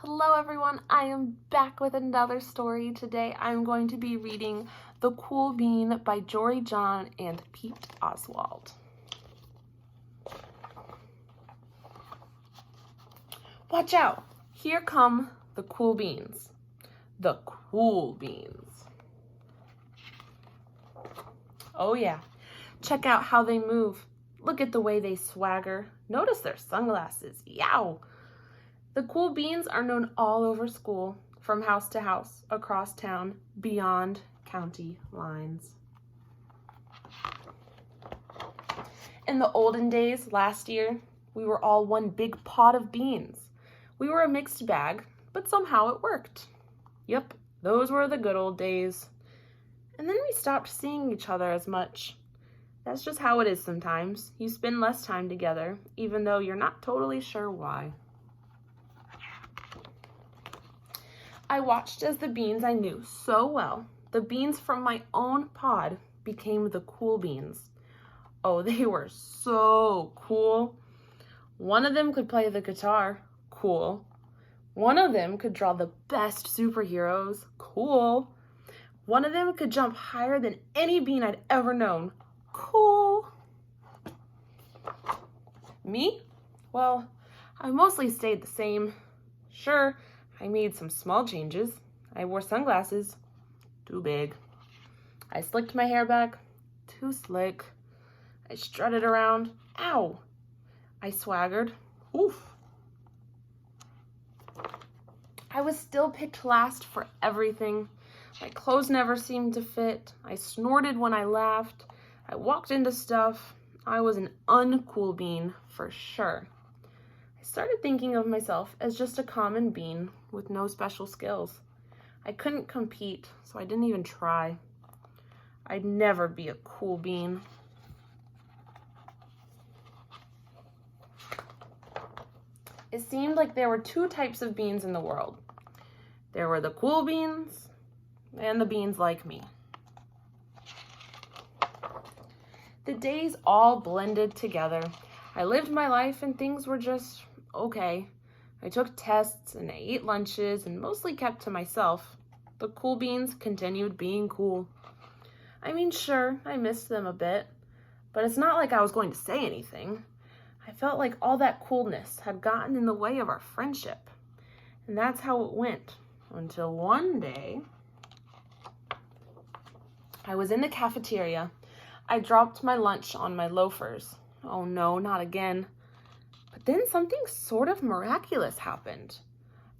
Hello everyone, I am back with another story. Today I'm going to be reading The Cool Bean by Jory John and Pete Oswald. Watch out, here come the cool beans. The cool beans. Oh yeah, check out how they move. Look at the way they swagger. Notice their sunglasses, yow! The cool beans are known all over school, from house to house, across town, beyond county lines. In the olden days, last year, we were all one big pot of beans. We were a mixed bag, but somehow it worked. Yep, those were the good old days. And then we stopped seeing each other as much. That's just how it is sometimes. You spend less time together, even though you're not totally sure why. I watched as the beans I knew so well, the beans from my own pod, became the cool beans. Oh, they were so cool. One of them could play the guitar. Cool. One of them could draw the best superheroes. Cool. One of them could jump higher than any bean I'd ever known. Cool. Me? Well, I mostly stayed the same. Sure, I made some small changes. I wore sunglasses. Too big. I slicked my hair back. Too slick. I strutted around. Ow! I swaggered. Oof. I was still picked last for everything. My clothes never seemed to fit. I snorted when I laughed. I walked into stuff. I was an uncool bean for sure. I started thinking of myself as just a common bean with no special skills. I couldn't compete, so I didn't even try. I'd never be a cool bean. It seemed like there were two types of beans in the world. There were the cool beans and the beans like me. The days all blended together. I lived my life and things were just okay. I took tests and I ate lunches and mostly kept to myself. The cool beans continued being cool. I mean, sure, I missed them a bit, but it's not like I was going to say anything. I felt like all that coolness had gotten in the way of our friendship. And that's how it went until one day I was in the cafeteria. I dropped my lunch on my loafers. Oh no, not again. But then something sort of miraculous happened.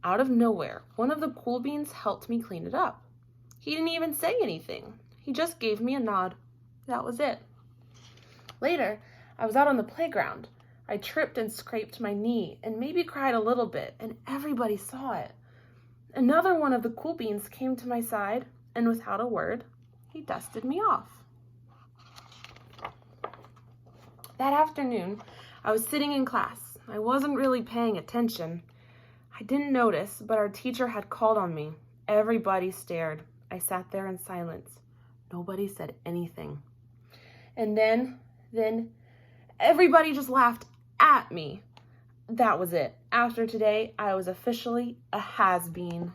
Out of nowhere, one of the cool beans helped me clean it up. He didn't even say anything. He just gave me a nod. That was it. Later, I was out on the playground. I tripped and scraped my knee and maybe cried a little bit, and everybody saw it. Another one of the cool beans came to my side, and without a word, he dusted me off. That afternoon, I was sitting in class. I wasn't really paying attention. I didn't notice, but our teacher had called on me. Everybody stared. I sat there in silence. Nobody said anything. And then everybody just laughed at me. That was it. After today, I was officially a has-been.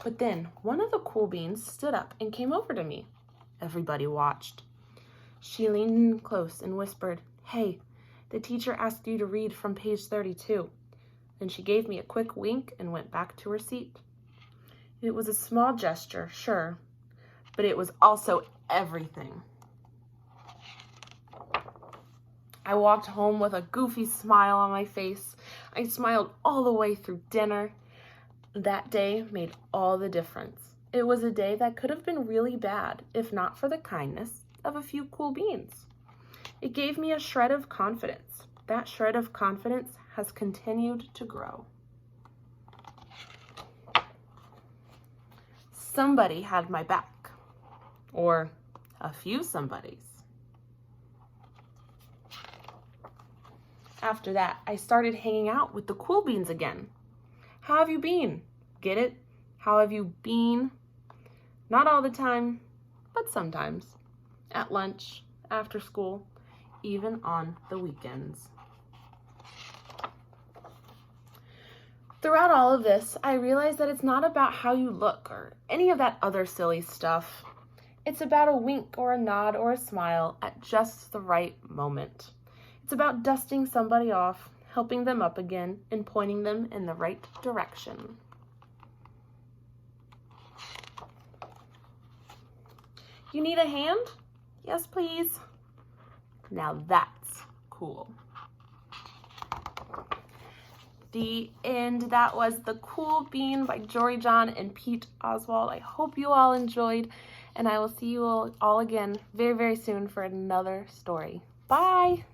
But then one of the cool beans stood up and came over to me. Everybody watched. She leaned in close and whispered, "Hey, the teacher asked you to read from page 32. Then she gave me a quick wink and went back to her seat. It was a small gesture, sure, but it was also everything. I walked home with a goofy smile on my face. I smiled all the way through dinner. That day made all the difference. It was a day that could have been really bad if not for the kindness of a few cool beans. It gave me a shred of confidence. That shred of confidence has continued to grow. Somebody had my back, or a few somebodies. After that, I started hanging out with the cool beans again. How have you been? Get it? How have you been? Not all the time, but sometimes. At lunch, after school, even on the weekends. Throughout all of this, I realized that it's not about how you look or any of that other silly stuff. It's about a wink or a nod or a smile at just the right moment. It's about dusting somebody off, helping them up again, and pointing them in the right direction. You need a hand? Yes, please. Now that's cool. The end. That was The Cool Bean by Jory John and Pete Oswald. I hope you all enjoyed, and I will see you all again very, very soon for another story. Bye!